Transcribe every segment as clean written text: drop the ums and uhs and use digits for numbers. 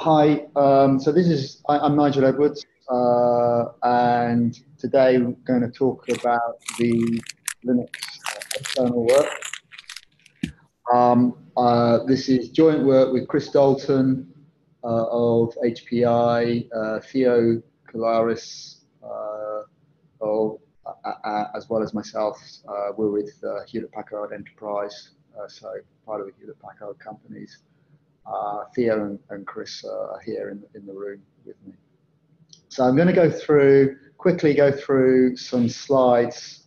Hi, I'm Nigel Edwards, and today we're going to talk about the Linux external work. This is joint work with Chris Dalton of HPI, Theo Kolaris as well as myself. We're with Hewlett-Packard Enterprise, so part of the Hewlett-Packard companies. Theo and Chris are here in the room with me. So I'm going to quickly go through some slides.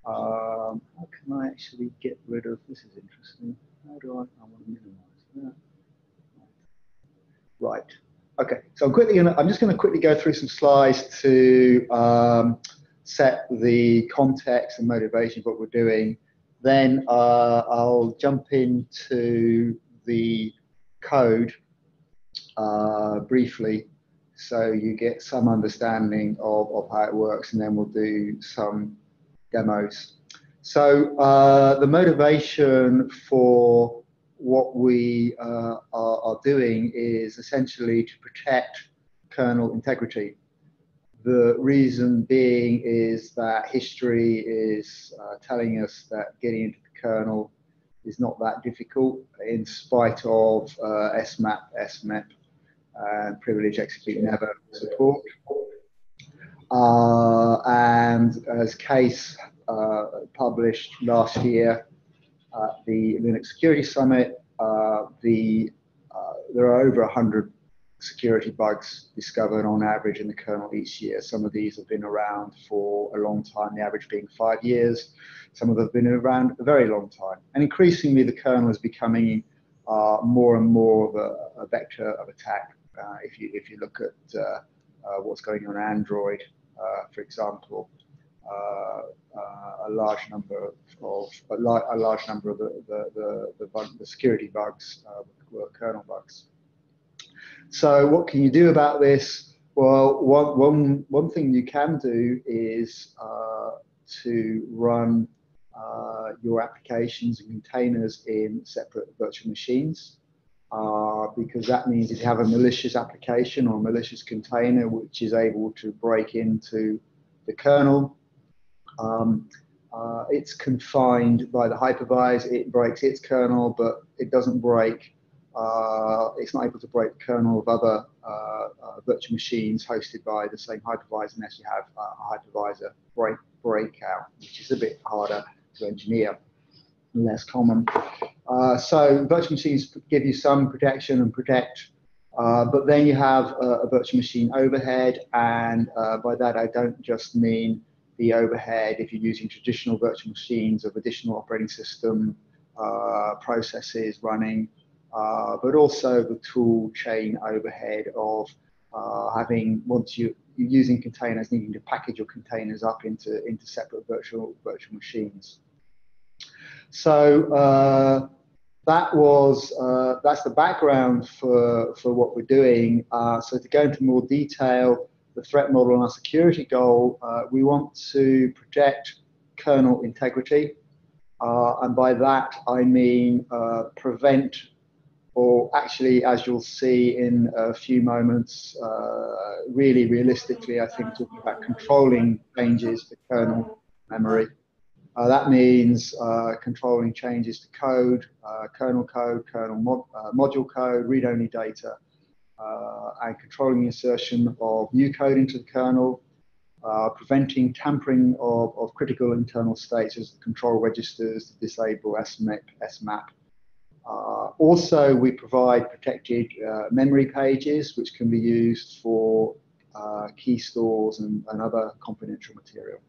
How can I actually get rid of, this is interesting. How do I want to minimize that? Right, okay. So I'm just going to quickly go through some slides to set the context and motivation of what we're doing. Then I'll jump into the code briefly, so you get some understanding of how it works, and then we'll do some demos. So the motivation for what we are doing is essentially to protect kernel integrity. The reason being is that history is telling us that getting into the kernel is not that difficult, in spite of SMAP, SMEP, and privilege execute never support. And as Case published last year at the Linux Security Summit, there are over 100 security bugs discovered on average in the kernel each year. Some of these have been around for a long time, the average being 5 years. Some of them have been around a very long time. And increasingly, the kernel is becoming more and more of a vector of attack. If you look at what's going on Android, for example, a large number of the security bugs were kernel bugs. So what can you do about this? Well, one thing you can do is to run your applications and containers in separate virtual machines, because that means if you have a malicious application or a malicious container which is able to break into the kernel, it's confined by the hypervisor. It breaks its kernel, but it doesn't break. It's not able to break the kernel of other virtual machines hosted by the same hypervisor unless you have a hypervisor breakout, which is a bit harder to engineer and less common. So virtual machines give you some protection and protect, but then you have a virtual machine overhead, and by that I don't just mean the overhead if you're using traditional virtual machines of additional operating system processes running, but also the tool chain overhead of once you're using containers, needing to package your containers up into separate virtual machines. So that's the background for what we're doing. So to go into more detail, the threat model and our security goal, we want to protect kernel integrity, and by that I mean prevent, or actually, as you'll see in a few moments, really realistically, I think talking about controlling changes to kernel memory. That means controlling changes to code, kernel module code, read-only data, and controlling the insertion of new code into the kernel, preventing tampering of critical internal states as the control registers to disable SMEP, SMAP. Also, we provide protected memory pages, which can be used for key stores and other confidential material.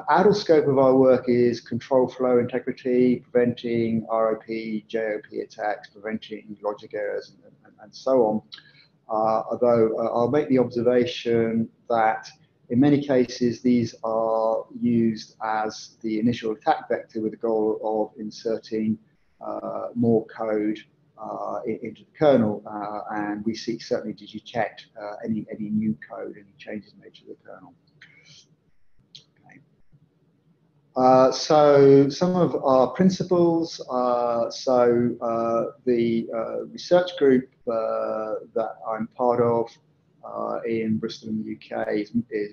Outer scope of our work is control flow integrity, preventing ROP, JOP attacks, preventing logic errors, and so on. Although I'll make the observation that in many cases these are used as the initial attack vector with the goal of inserting more code into the kernel, and we seek certainly to detect any new code, any changes made to the kernel. So some of our principles, the research group that I'm part of in Bristol in the UK is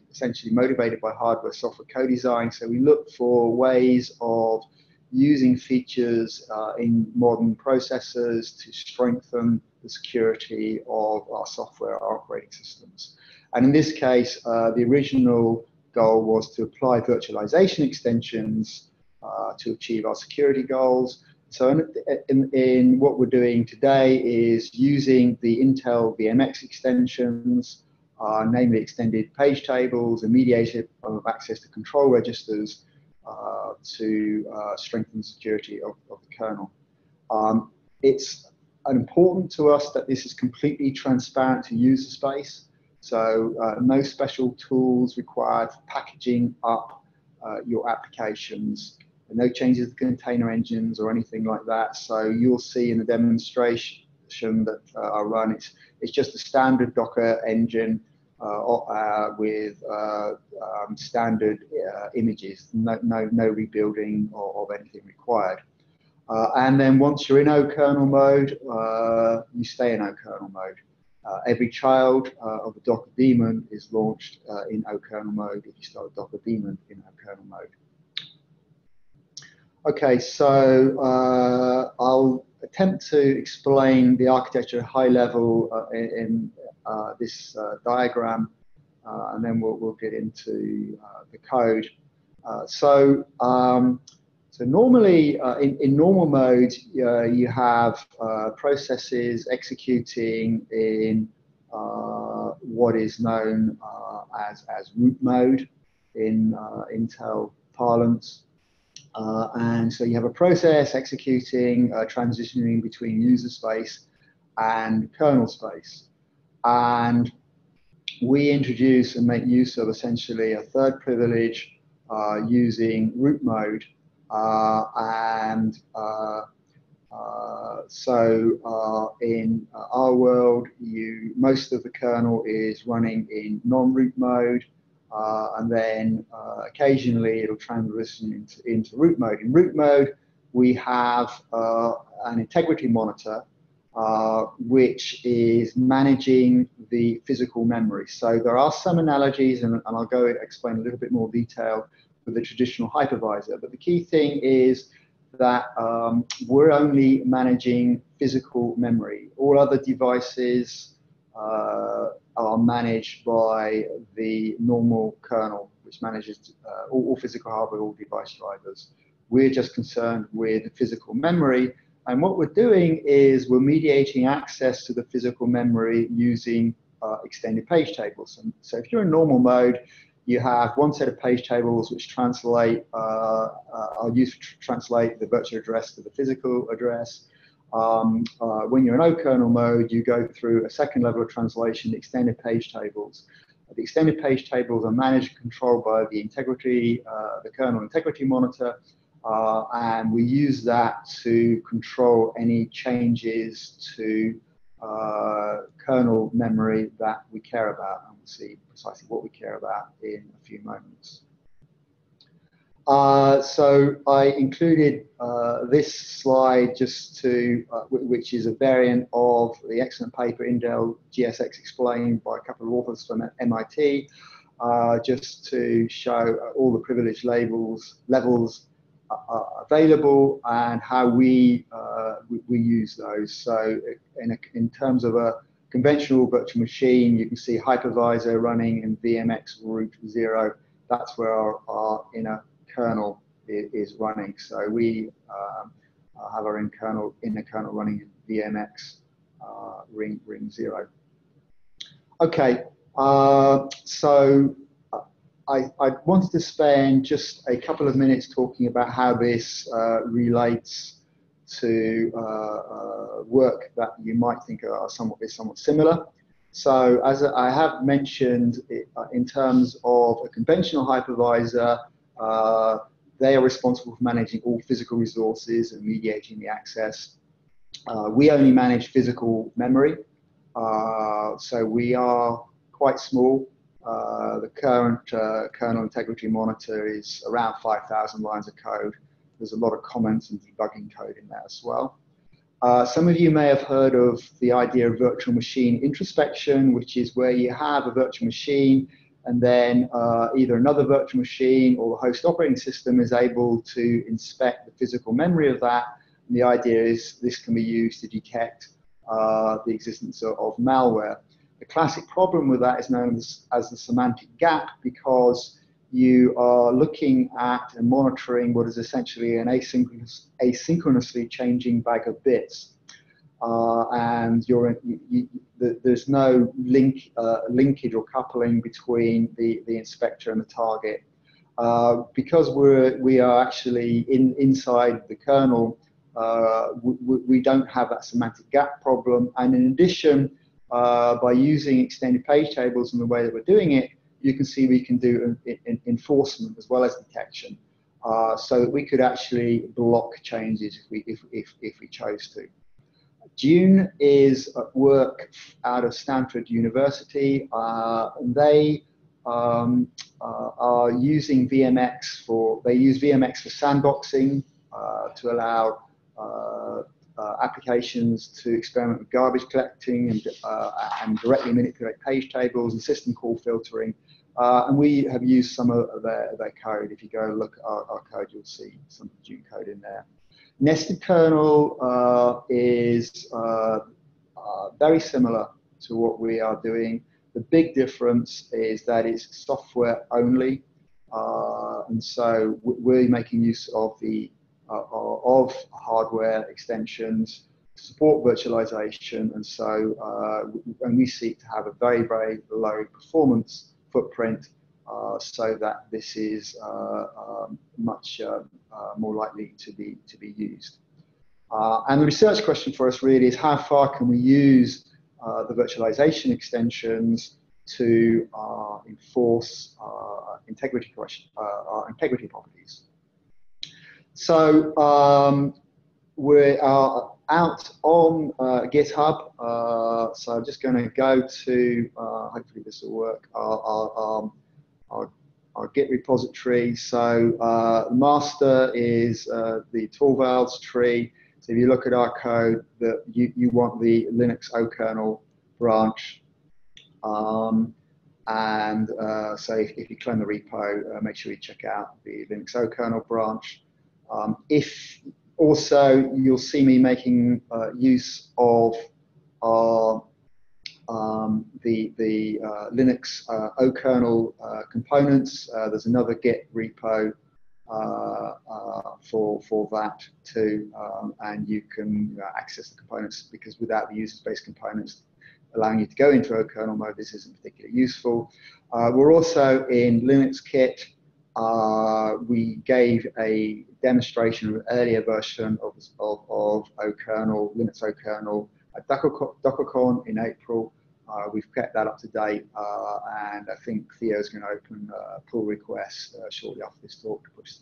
essentially motivated by hardware software co-design. So we look for ways of using features in modern processors to strengthen the security of our software, our operating systems. And in this case, the original goal was to apply virtualization extensions to achieve our security goals. So in what we're doing today is using the Intel VMX extensions, namely extended page tables and mediated of access to control registers to strengthen security of the kernel. It's important to us that this is completely transparent to user space. So no special tools required for packaging up your applications. No changes to container engines or anything like that. So you'll see in the demonstration that I run, it's just a standard Docker engine with standard images, no rebuilding of anything required. And then once you're in okernel mode, you stay in okernel mode. Every child of a Docker daemon is launched in okernel mode if you start a Docker daemon in okernel mode. Okay, so I'll attempt to explain the architecture at high level in this diagram, and then we'll get into the code. So normally in normal mode, you have processes executing in what is known as root mode in Intel parlance. And so you have a process executing, transitioning between user space and kernel space. And we introduce and make use of essentially a third privilege using root mode. So in our world, most of the kernel is running in non-root mode. And then occasionally it'll transition into root mode. In root mode, we have an integrity monitor, which is managing the physical memory. So there are some analogies, and I'll go explain a little bit more detail with the traditional hypervisor. But the key thing is that we're only managing physical memory. All other devices are managed by the normal kernel, which manages all physical hardware, all device drivers. We're just concerned with the physical memory. And what we're doing is we're mediating access to the physical memory using extended page tables. And so if you're in normal mode, you have one set of page tables which translate, are used to translate the virtual address to the physical address. When you're in okernel mode, you go through a second level of translation, extended page tables. The extended page tables are managed and controlled by the integrity, the kernel integrity monitor, and we use that to control any changes to kernel memory that we care about, and we'll see precisely what we care about in a few moments. So I included this slide just to, which is a variant of the excellent paper Intel GSX Explained by a couple of authors from MIT, just to show all the privilege levels available and how we use those. So in terms of a conventional virtual machine, you can see hypervisor running in VMX root 0. That's where our inner kernel is running. So we have our inner kernel running in VMX ring 0. Okay, so I wanted to spend just a couple of minutes talking about how this relates to work that you might think are somewhat similar. So as I have mentioned, in terms of a conventional hypervisor, they are responsible for managing all physical resources and mediating the access. We only manage physical memory, so we are quite small. The current kernel integrity monitor is around 5,000 lines of code. There's a lot of comments and debugging code in there as well. Some of you may have heard of the idea of virtual machine introspection, which is where you have a virtual machine and then either another virtual machine or the host operating system is able to inspect the physical memory of that. And the idea is this can be used to detect the existence of malware. The classic problem with that is known as the semantic gap, because you are looking at and monitoring what is essentially an asynchronously changing bag of bits. And there's no linkage or coupling between the inspector and the target. Because we are actually inside the kernel, we don't have that semantic gap problem. And in addition, by using extended page tables in the way that we're doing it, you can see we can do enforcement as well as detection, so that we could actually block changes if we chose to. June is at work out of Stanford University, and they are using VMX they use VMX for sandboxing to allow applications to experiment with garbage collecting and directly manipulate page tables and system call filtering. And we have used some of their code. If you go look at our code, you'll see some of the June code in there. Nested kernel is very similar to what we are doing. The big difference is that it's software only, and so we're making use of the of hardware extensions to support virtualization, and so and we seek to have a very, very low performance footprint, so that this is much more likely to be used. And the research question for us really is how far can we use the virtualization extensions to enforce integrity properties. So we are out on GitHub. So I'm just going to go to, hopefully this will work, our Git repository. So master is the Torvalds tree. So if you look at our code, that you want the Linux okernel branch. So if you clone the repo, make sure you check out the Linux okernel branch. If also, you'll see me making use of the Linux okernel components. There's another Git repo for that too, and you can access the components, because without the user space components allowing you to go into okernel mode, this isn't particularly useful. We're also in Linux Kit. We gave a demonstration of an earlier version of okernel, Linux okernel at DockerCon in April. We've kept that up to date, and I think Theo's going to open a pull request shortly after this talk to push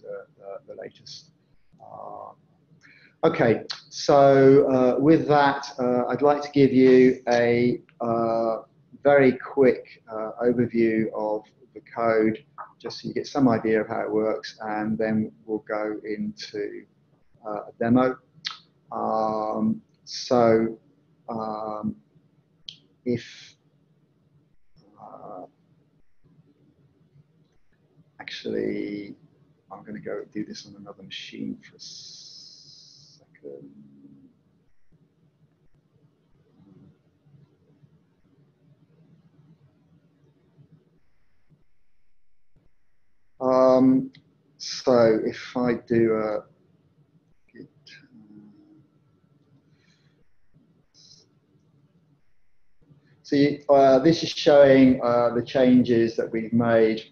the latest. Okay, so with that, I'd like to give you a very quick overview of the code, just so you get some idea of how it works, and then we'll go into a demo. Actually, I'm going to go do this on another machine for a second. So if I do a git, this is showing the changes that we've made,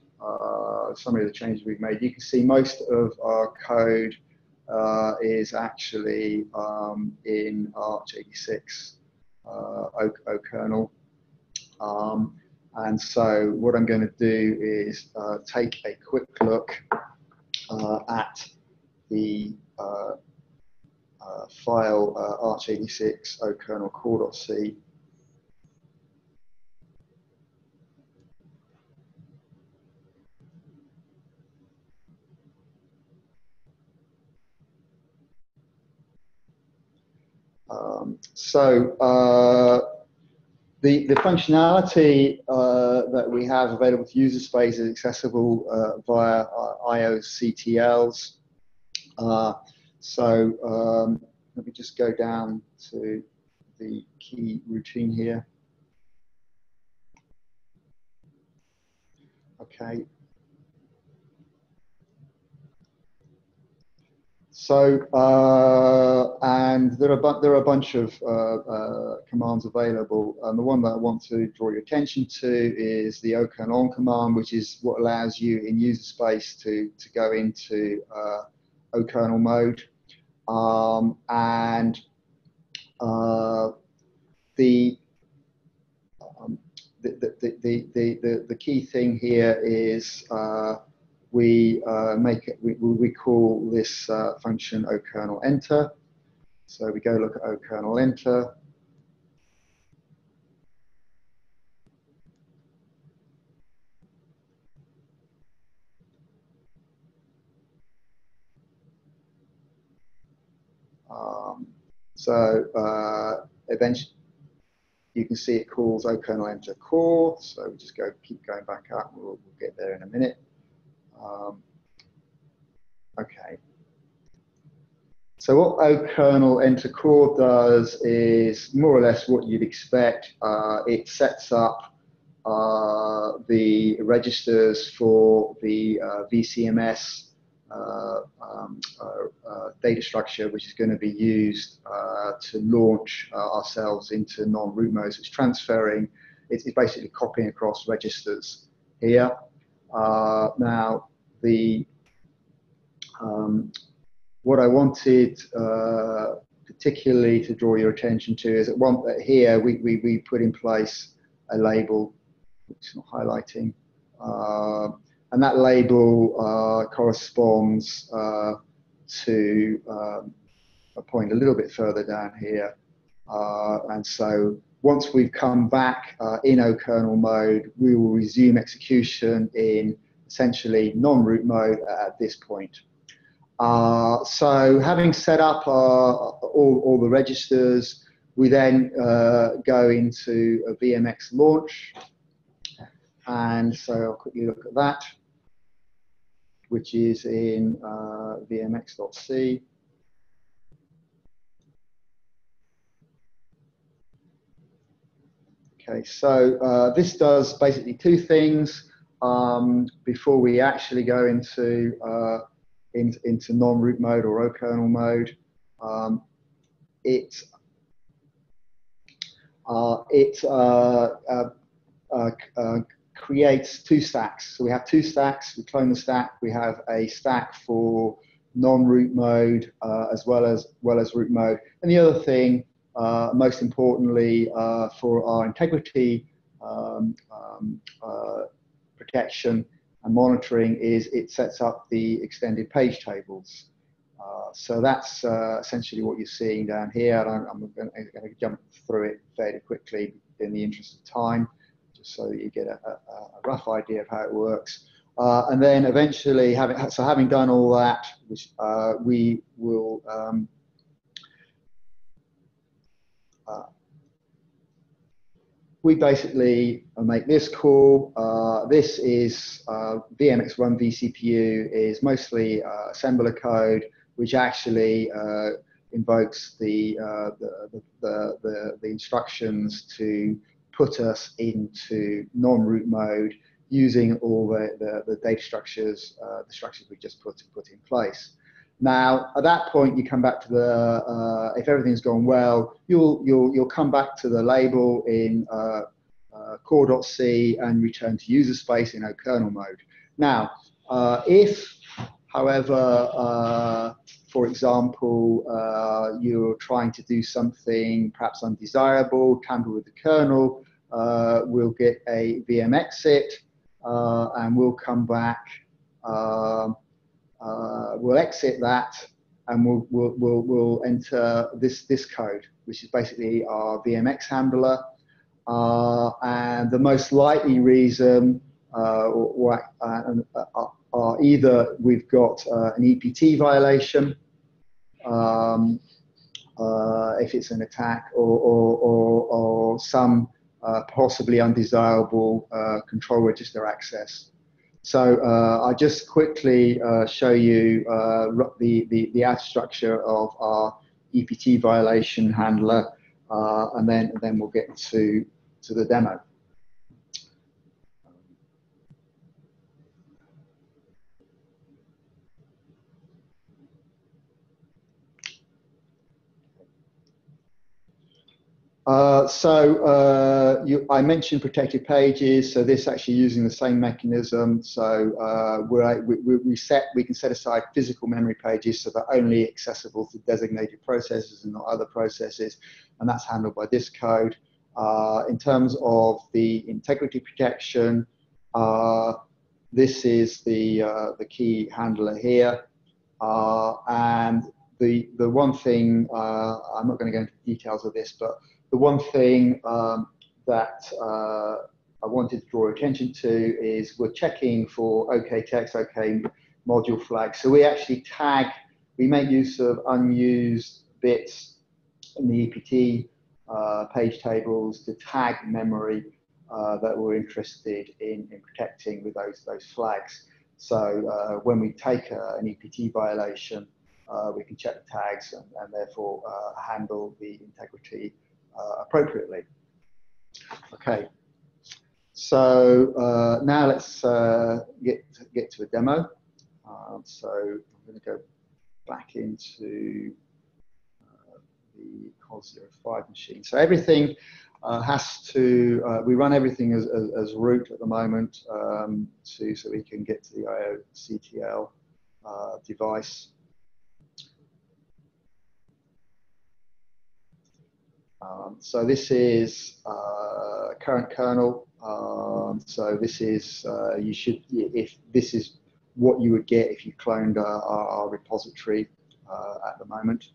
some of the changes we've made. You can see most of our code is actually in Arch86 okernel. And so what I'm going to do is take a quick look at the file Arch86 okernel core.c. The functionality that we have available to user space is accessible via IOCTLs. Let me just go down to the key routine here. Okay. And there are a bunch of commands available. And the one that I want to draw your attention to is the okernel command, which is what allows you in user space to go into okernel mode. The key thing here is we call this function okernel enter. So we go look at okernel enter. Eventually you can see it calls okernel enter core. So we just keep going back up. We'll get there in a minute. Okay. So what okernel enter core does is more or less what you'd expect. It sets up the registers for the VCMS data structure, which is going to be used to launch ourselves into non-root modes. It's transferring, it's basically copying across registers here. Now, what I wanted particularly to draw your attention to is that here we put in place a label, which is not highlighting, and that label corresponds to a point a little bit further down here. And so once we've come back in okernel mode, we will resume execution in essentially non-root mode at this point. So having set up all the registers, we then go into a VMX launch. And so I'll quickly look at that, which is in vmx.c. Okay, so this does basically two things before we actually go into non-root mode or okernel mode. It creates two stacks. So we have two stacks. We clone the stack. We have a stack for non-root mode as well as root mode. And the other thing, most importantly, for our integrity protection and monitoring, is it sets up the extended page tables. So that's essentially what you're seeing down here. I'm going to jump through it fairly quickly in the interest of time, just so that you get a rough idea of how it works. And then eventually, having done all that, which we will we basically make this call. This is VMX run vCPU is mostly assembler code, which actually invokes the instructions to put us into non-root mode using all the data structures, the structures we just put in place. Now, at that point, you come back to the, if everything's gone well, you'll come back to the label in core.c and return to user space in okernel mode. Now, if, however, for example, you're trying to do something perhaps undesirable, tamper with the kernel, we'll get a VM exit and we'll come back. We'll exit that and we'll enter this code, which is basically our VMX handler. And the most likely reason are either we've got an EPT violation, if it's an attack or some possibly undesirable control register access. So I'll just quickly show you the outer structure of our EPT violation handler, and then we'll get to the demo. I mentioned protected pages, so this actually using the same mechanism. So we can set aside physical memory pages so they're only accessible to designated processes and not other processes, and that's handled by this code. In terms of the integrity protection, this is the key handler here, and the one thing, I'm not going to go into details of this, but the one thing that I wanted to draw attention to is we're checking for OK text, OK module flags. So we actually tag, we make use of unused bits in the EPT page tables to tag memory that we're interested in protecting with those flags. So when we take an EPT violation, we can check the tags and therefore handle the integrity appropriately. Okay, so now let's get to a demo. So I'm going to go back into the COS05 machine. So everything has to, we run everything as root at the moment so we can get to the IOCTL device. So this is current kernel. So this is if this is what you would get if you cloned our repository at the moment.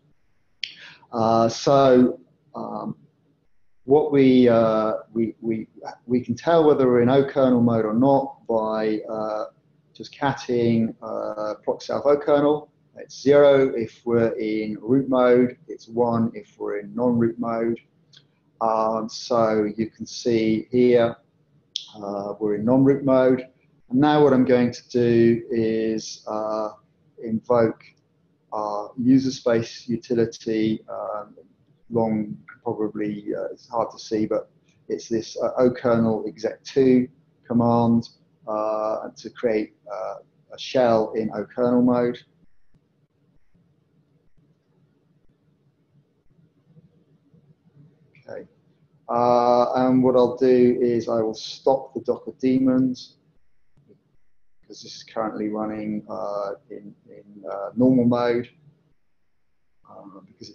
What we can tell whether we're in okernel mode or not by just catting proc self okernel. It's 0 if we're in root mode, it's 1 if we're in non-root mode. So you can see here we're in non-root mode. And now what I'm going to do is invoke our user space utility. Probably it's hard to see, but it's this okernel exec2 command to create a shell in okernel mode. Okay, and what I'll do is I will stop the Docker daemons because this is currently running in normal mode because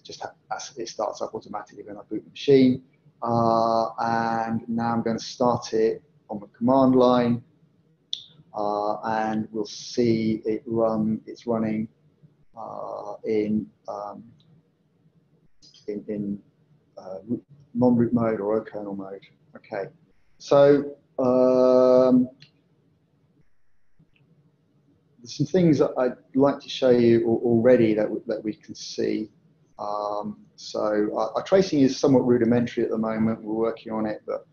it starts up automatically when I boot the machine. And now I'm going to start it on the command line, and we'll see it run. It's running in non-root mode or okernel mode. Okay, so there's some things that I'd like to show you already that we can see. So our tracing is somewhat rudimentary at the moment. We're working on it, but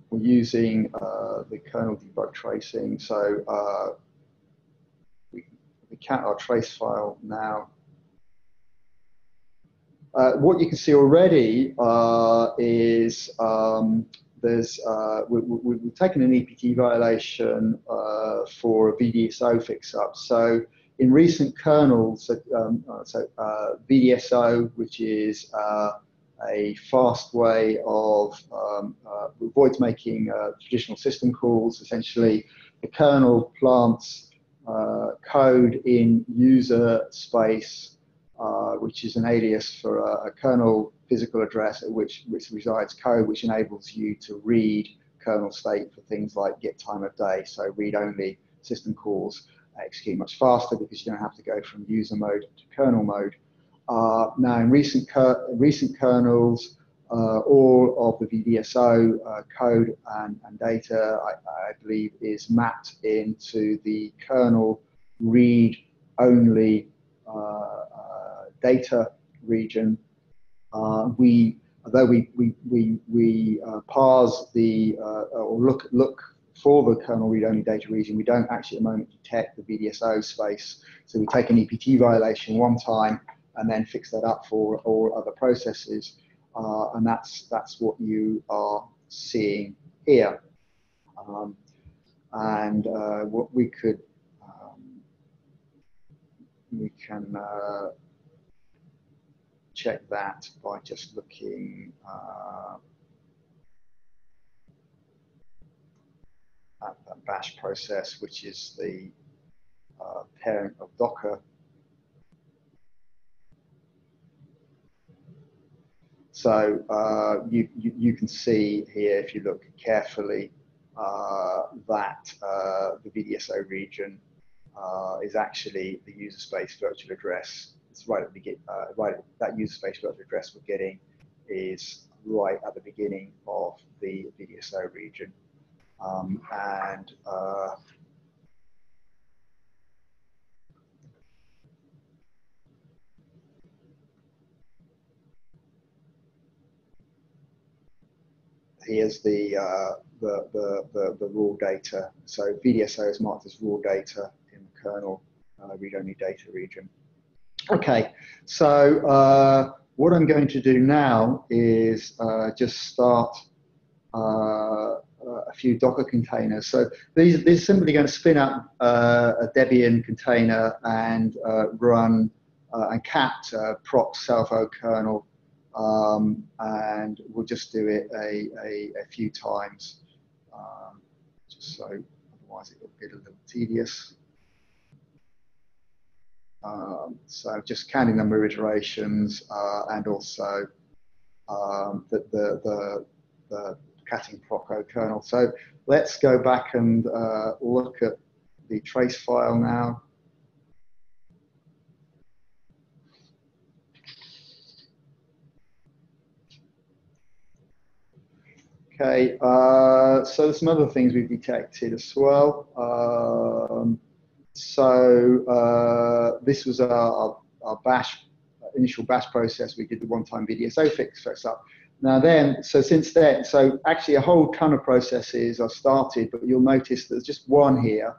we're using the kernel debug tracing. So we count our trace file now. What you can see already is we've taken an EPT violation for a VDSO fix-up. So in recent kernels, VDSO, which is a fast way of avoids making traditional system calls. Essentially, the kernel plants code in user space, which is an alias for a kernel physical address at which resides code, which enables you to read kernel state for things like get time of day. So read-only system calls execute much faster because you don't have to go from user mode to kernel mode. Now, in recent kernels, all of the VDSO code and data, I believe, is mapped into the kernel read-only data region. Although we parse the or look for the kernel read-only data region, we don't actually at the moment detect the VDSO space. So we take an EPT violation one time and then fix that up for all other processes, and that's what you are seeing here. What we could we can check that by just looking at that bash process, which is the parent of Docker. So you can see here, if you look carefully, that the VDSO region is actually the user space virtual address. It's right at the beginning. That user space virtual address we're getting is right at the beginning of the VDSO region, here's the raw data. So VDSO is marked as raw data in the kernel read-only data region. Okay, so what I'm going to do now is just start a few Docker containers. So these are simply going to spin up a Debian container and run and cat proc self okernel, and we'll just do it a few times, just so otherwise it will get a little tedious. So just counting number of iterations and also the catting proc okernel. So let's go back and look at the trace file now. Okay, so there's some other things we've detected as well. This was our bash, initial bash process. We did the one-time VDSO fix up. Now then, so since then, so actually a whole ton of processes are started, but you'll notice there's just one here,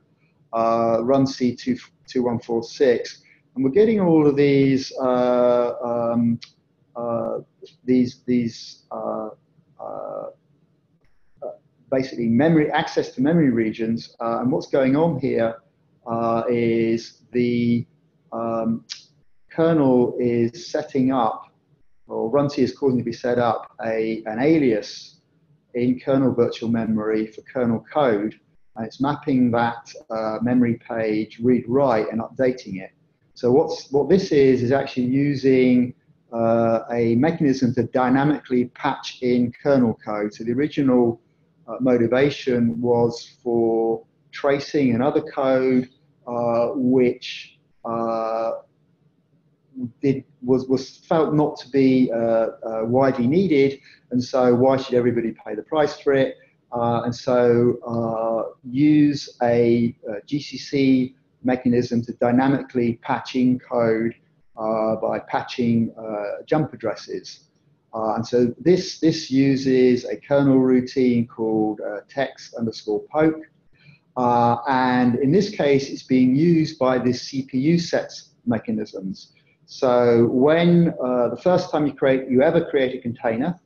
run C2146, and we're getting all of these basically memory access to memory regions, and what's going on here is the kernel is setting up, or runc is causing to be set up an alias in kernel virtual memory for kernel code, and it's mapping that memory page read-write and updating it. So what this is actually using a mechanism to dynamically patch in kernel code. So the original motivation was for tracing and other code which was felt not to be widely needed, and so why should everybody pay the price for it? And so use a GCC mechanism to dynamically patch in code by patching jump addresses. And so this uses a kernel routine called text_poke. And in this case, it's being used by this CPU sets mechanisms. So when the first time you ever create a container,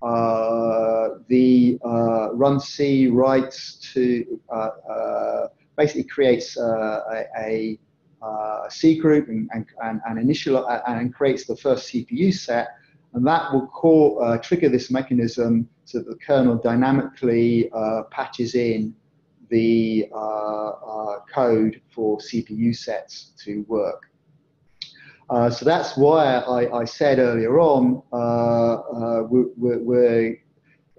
the runc writes to basically creates a C group and creates the first CPU set, and that will trigger this mechanism so that the kernel dynamically patches in the code for CPU sets to work. So that's why I said earlier on, we're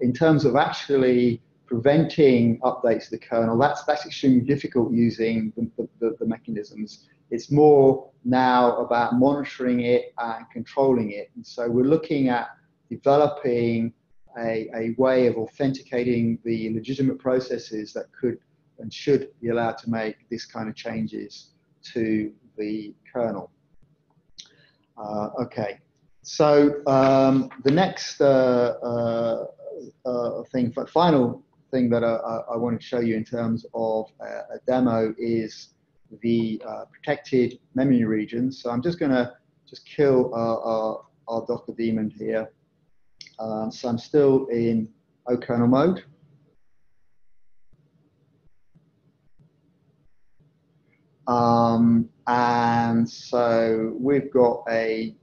in terms of actually preventing updates to the kernel, that's extremely difficult using the mechanisms. It's more now about monitoring it and controlling it. And so we're looking at developing a way of authenticating the legitimate processes that could and should be allowed to make this kind of changes to the kernel. Okay, so the next final thing that I want to show you in terms of a demo is the protected memory regions. So I'm just going to kill our Docker daemon here. So I'm still in okernel mode. And so we've got a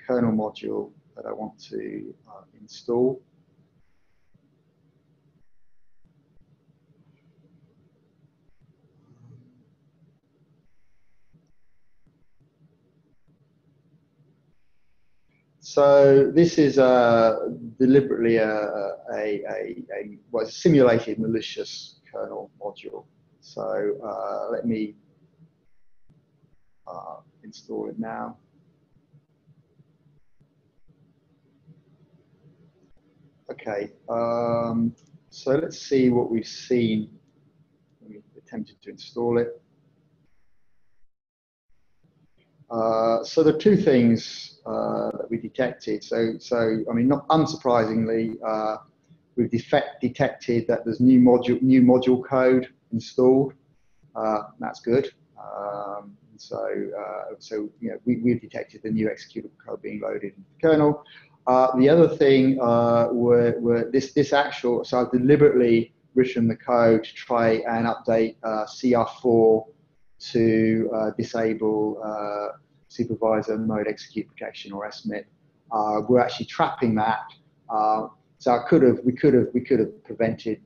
kernel module that I want to install. So this is deliberately a simulated malicious kernel module. So let me install it now. Okay, so let's see what we've seen when we attempted to install it. So the two things that we detected. So I mean, not unsurprisingly, we've detected that there's new module code installed. That's good. So you know, we've detected the new executable code being loaded into the kernel. The other thing were this actual. So I've deliberately written the code to try and update CR4 to disable supervisor mode execute protection, or SMIP. We're actually trapping that. So we could have prevented.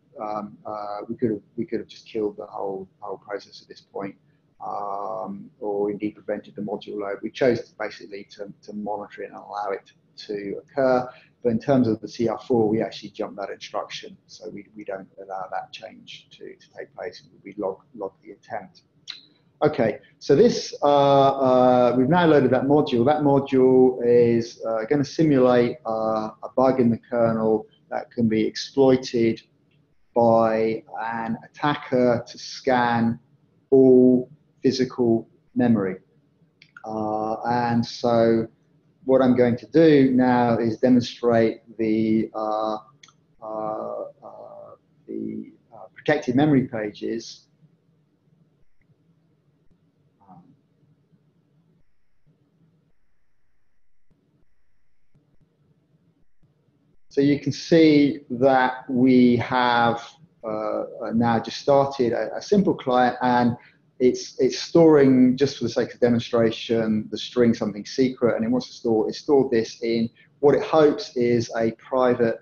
We could have just killed the whole process at this point, or indeed prevented the module load. We chose basically to monitor it and allow it to occur. But in terms of the CR4, we actually jumped that instruction, so we don't allow that change to take place. We log the attempt. Okay, so this we've now loaded that module. That module is going to simulate a bug in the kernel that can be exploited by an attacker to scan all physical memory. And so what I'm going to do now is demonstrate the protected memory pages. So you can see that we have now just started a simple client, and it's storing, just for the sake of demonstration, the string something secret, and it wants to store this in what it hopes is a private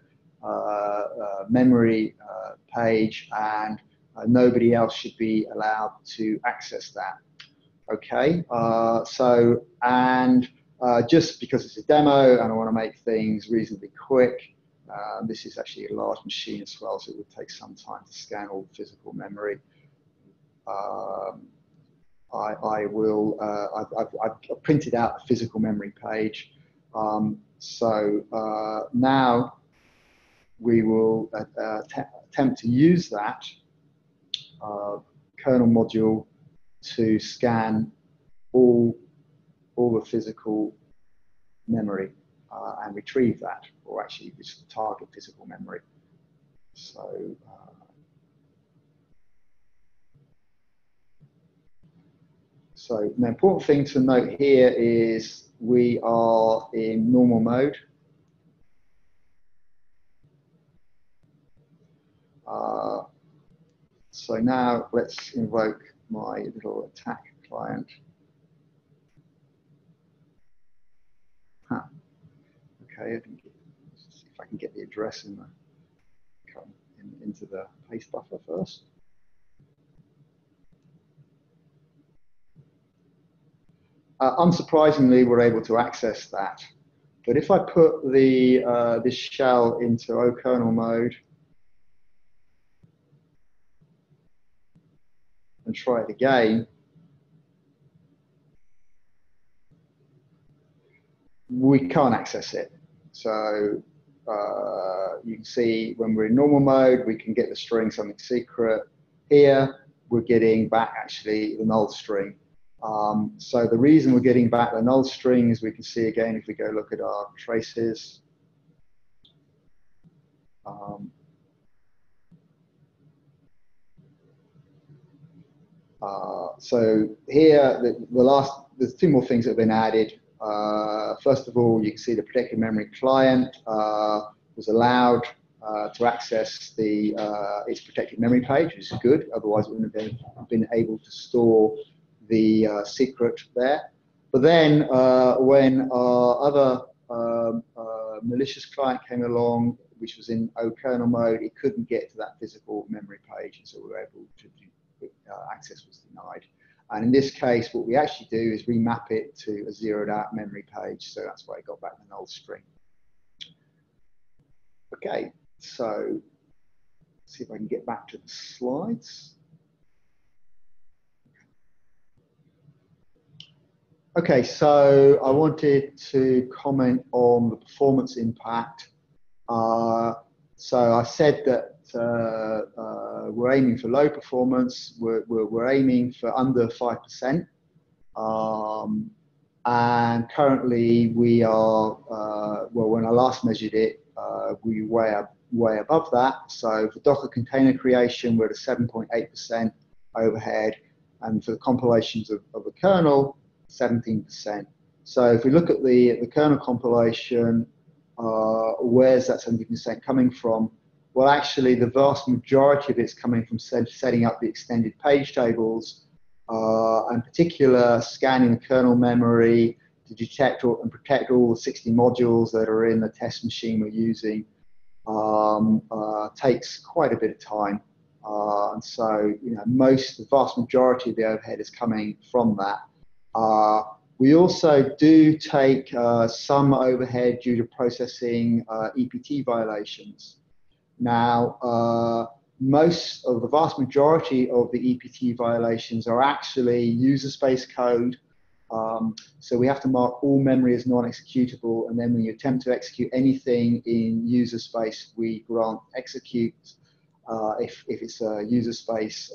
memory page, and nobody else should be allowed to access that. Okay, just because it's a demo and I want to make things reasonably quick, this is actually a large machine as well, so it would take some time to scan all the physical memory. I've printed out the physical memory page. Now we will attempt to use that kernel module to scan all the physical memory and retrieve that, or actually just target physical memory. So the important thing to note here is we are in normal mode. So now let's invoke my little attack client. Okay, let's see if I can get the address into the paste buffer first. Unsurprisingly, we're able to access that. But if I put this shell into okernel mode and try it again, we can't access it. So you can see when we're in normal mode, we can get the string something secret. Here, we're getting back actually the null string. So the reason we're getting back the null string, as we can see again if we go look at our traces. So here, there's two more things that have been added. First of all, you can see the protected memory client was allowed to access its protected memory page, which is good. Otherwise, it wouldn't have been able to store the secret there. But then, when our other malicious client came along, which was in okernel mode, it couldn't get to that physical memory page, and so we were able to access was denied. And in this case, what we actually do is remap it to a zeroed out memory page, so that's why I got back the null string. Okay, so let's see if I can get back to the slides. Okay, so I wanted to comment on the performance impact. So I said that we're aiming for low performance. We're aiming for under 5%. And currently we are, well, when I last measured it, we were way above that. So for Docker container creation, we're at a 7.8% overhead. And for the compilations of the kernel, 17%. So if we look at the kernel compilation, where's that 17% coming from? Well, actually, the vast majority of it's coming from setting up the extended page tables, in particular, scanning the kernel memory to detect and protect all the 60 modules that are in the test machine we're using. Takes quite a bit of time. And so, the vast majority of the overhead is coming from that. We also do take some overhead due to processing EPT violations. Now, most of the vast majority of the EPT violations are actually user space code. So we have to mark all memory as non-executable, and then when you attempt to execute anything in user space, we grant execute if it's a user space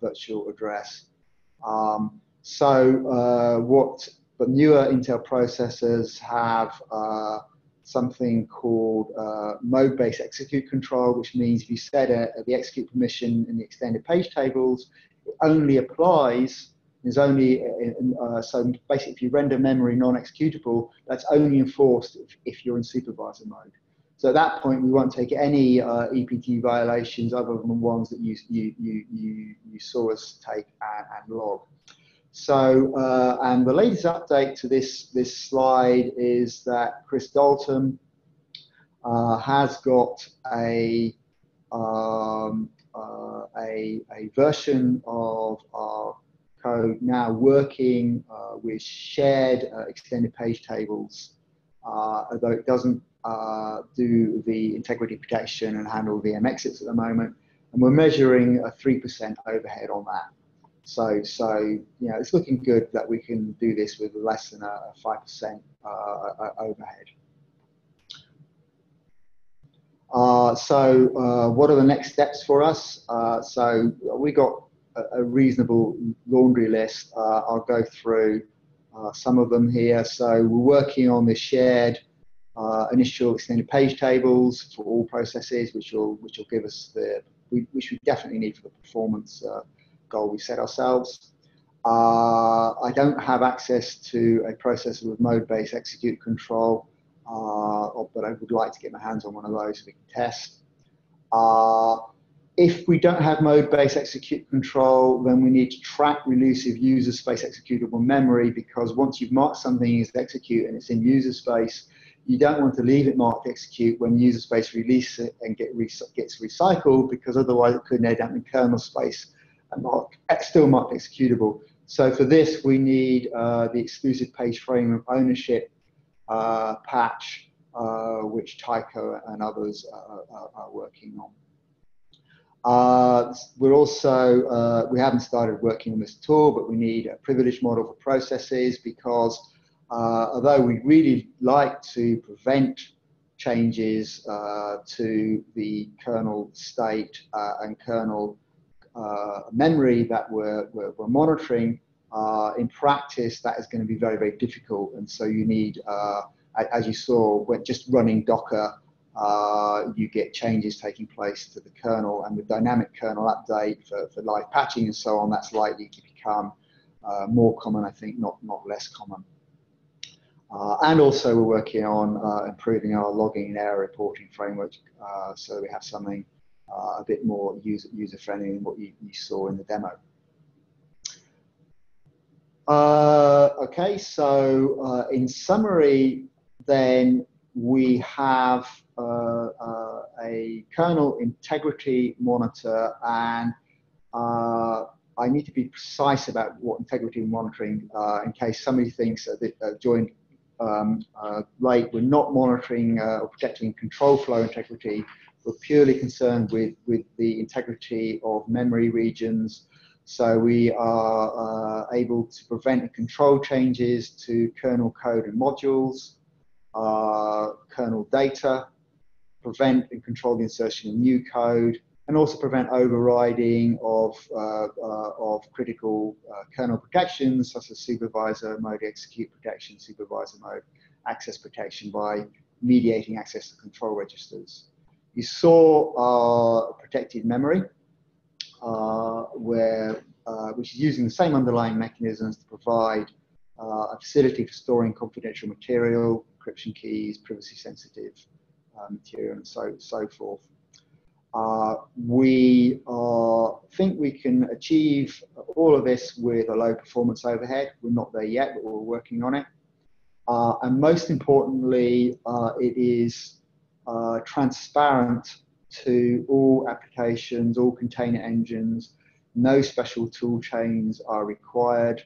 virtual address. But newer Intel processors have something called mode-based execute control, which means if you set the execute permission in the extended page tables, it only applies, so basically if you render memory non-executable, that's only enforced if you're in supervisor mode. So at that point, we won't take any EPT violations other than the ones that you saw us take and log. So, and the latest update to this slide is that Chris Dalton has got a version of our code now working with shared extended page tables, although it doesn't do the integrity protection and handle VM exits at the moment. And we're measuring a 3% overhead on that. So it's looking good that we can do this with less than a 5% overhead. What are the next steps for us? So we got a reasonable laundry list. I'll go through some of them here. So we're working on the shared initial extended page tables for all processes, which will give us which we definitely need for the performance goal we set ourselves. I don't have access to a processor with mode-based execute control, but I would like to get my hands on one of those so we can test. If we don't have mode-based execute control, then we need to track elusive user space executable memory, because once you've marked something as execute and it's in user space, you don't want to leave it marked execute when user space release it and gets recycled, because otherwise it could end up in kernel space and still marked executable. So for this, we need the exclusive page frame of ownership patch, which Tycho and others are working on. We're also, we haven't started working on this at all, but we need a privilege model for processes, because although we really like to prevent changes to the kernel state and kernel memory that we're monitoring, In practice, that is going to be very, very difficult. And so you need, as you saw, when just running Docker, you get changes taking place to the kernel, and with dynamic kernel update for live patching and so on, that's likely to become more common, I think, not less common. And also we're working on improving our logging and error reporting framework so that we have something a bit more user-friendly than what you saw in the demo. Okay, so in summary, then we have a kernel integrity monitor, and I need to be precise about what integrity monitoring in case somebody thinks that joined late. We're not monitoring or protecting control flow integrity. We're purely concerned with the integrity of memory regions. So we are able to prevent and control changes to kernel code and modules, kernel data, prevent and control the insertion of new code, and also prevent overriding of critical kernel protections such as supervisor mode execute protection, supervisor mode access protection by mediating access to control registers. You saw protected memory, which is using the same underlying mechanisms to provide a facility for storing confidential material, encryption keys, privacy-sensitive material, and so forth. We think we can achieve all of this with a low performance overhead. We're not there yet, but we're working on it. And most importantly, it is transparent to all applications, all container engines. No special tool chains are required.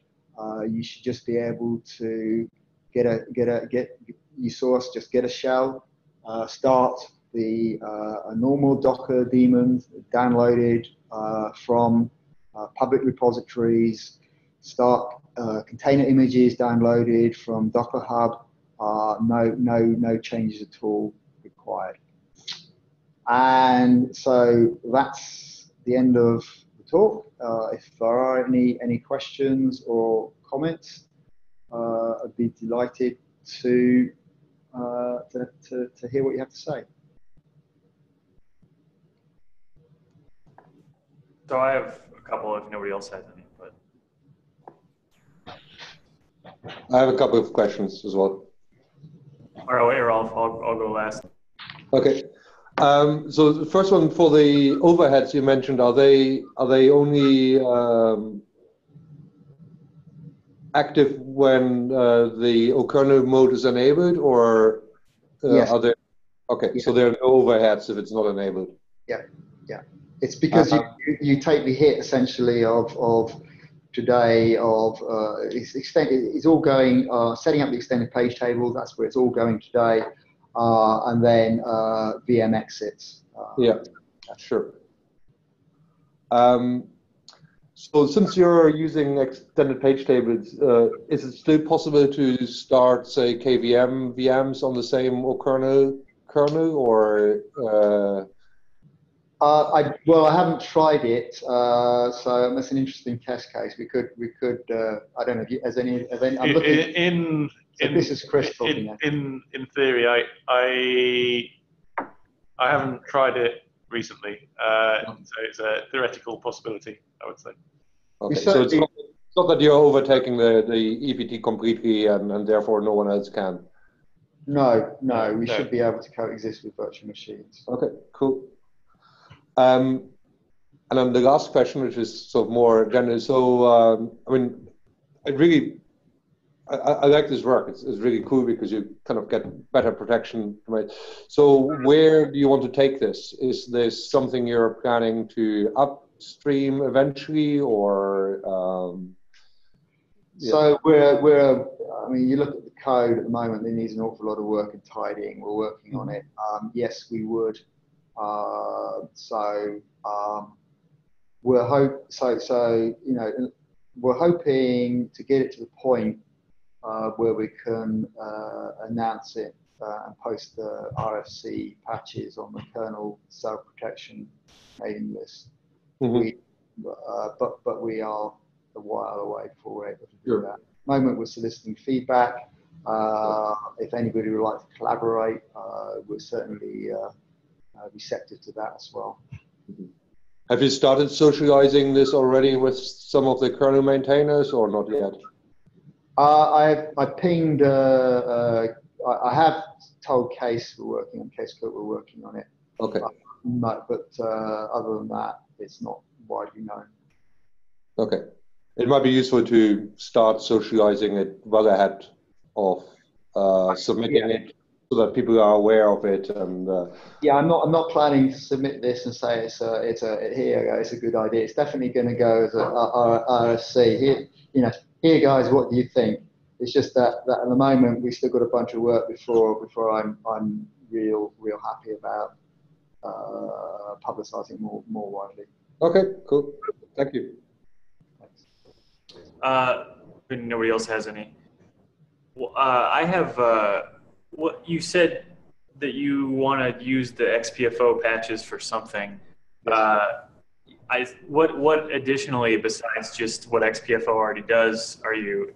You should just be able to you saw us just get a shell, start a normal Docker daemon downloaded from public repositories, start container images downloaded from Docker Hub. No changes at all required. And so that's the end of the talk. If there are any questions or comments, I'd be delighted to hear what you have to say. So I have a couple if nobody else has any, but I have a couple of questions as well. all right, wait, Rolf, I'll go last. Okay. So the first one, for the overheads you mentioned, are they only active when the okernel mode is enabled, or yes. are there? Okay, yeah. So there are no overheads if it's not enabled. Yeah, yeah. It's because you take the hit essentially of today of it's all going setting up the extended page table. That's where it's all going today, and then VM exits. Yeah, sure. So since you're using extended page tables, is it still possible to start, say, KVM VMs on the same okernel kernel, or? Well, I haven't tried it, so that's an interesting test case. We could. I don't know if you, as any. I'm looking. This is Chris talking. In theory, I haven't tried it recently, so it's a theoretical possibility, I would say. Okay, so it's not that you're overtaking the EPT completely, and therefore no one else can. No, we should be able to coexist with virtual machines. Okay, cool. And then the last question, which is sort of more general. So, I mean, I like this work. It's really cool because you kind of get better protection from it. So where do you want to take this? Is this something you're planning to upstream eventually, or? Yeah. So we're. I mean, you look at the code at the moment. It needs an awful lot of work and tidying. We're working on it. Yes, we would. We're hoping to get it to the point where we can announce it and post the RFC patches on the kernel self-protection mailing list. Mm-hmm. But we are a while away before we're able to do Sure. that. At the moment, we're soliciting feedback. If anybody would like to collaborate, we're certainly receptive to that as well. Have you started socializing this already with some of the kernel maintainers, or not yet? I pinged. I have told Case we're working on Case Cook. We're working on it. Okay. But other than that, it's not widely known. Okay. It might be useful to start socializing it well ahead of submitting it, so that people are aware of it. And yeah, I'm not planning to submit this and say it's a good idea. It's definitely going to go as a RSC. Here guys, what do you think? It's just that at the moment we've still got a bunch of work before I'm real happy about publicising more widely. okay, cool. Thank you. Nobody else has any. Well, I have. What you said that you want to use the XPFO patches for something. What additionally besides just what XPFO already does are you?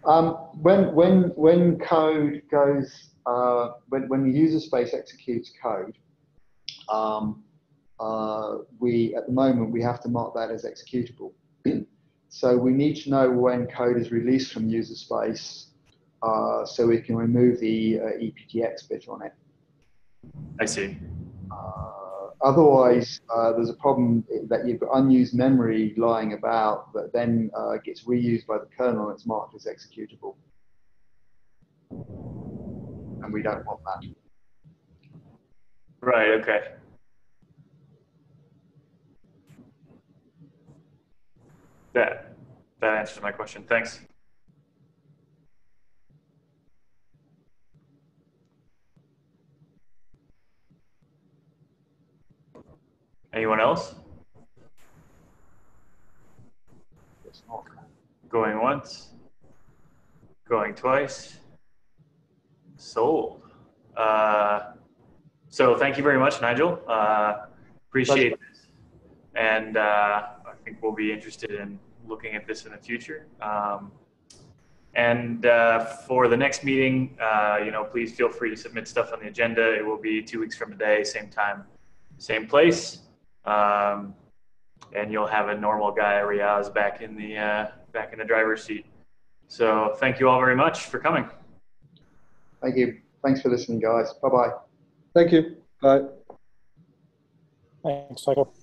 When code goes when the user space executes code, we at the moment we have to mark that as executable. So we need to know when code is released from user space, so we can remove the EPTX bit on it. I see. Otherwise, there's a problem that you've got unused memory lying about that then gets reused by the kernel and it's marked as executable. And we don't want that. Right, okay. That answers my question. Thanks. Anyone else? Going once, going twice, sold. So thank you very much, Nigel. Appreciate it. And I think we'll be interested in looking at this in the future. And for the next meeting, please feel free to submit stuff on the agenda. It will be 2 weeks from today, same time, same place. And you'll have a normal guy, Riaz, back in the driver's seat. So thank you all very much for coming. Thank you. Thanks for listening, guys. Bye-bye. Thank you. Bye. Thanks, Michael.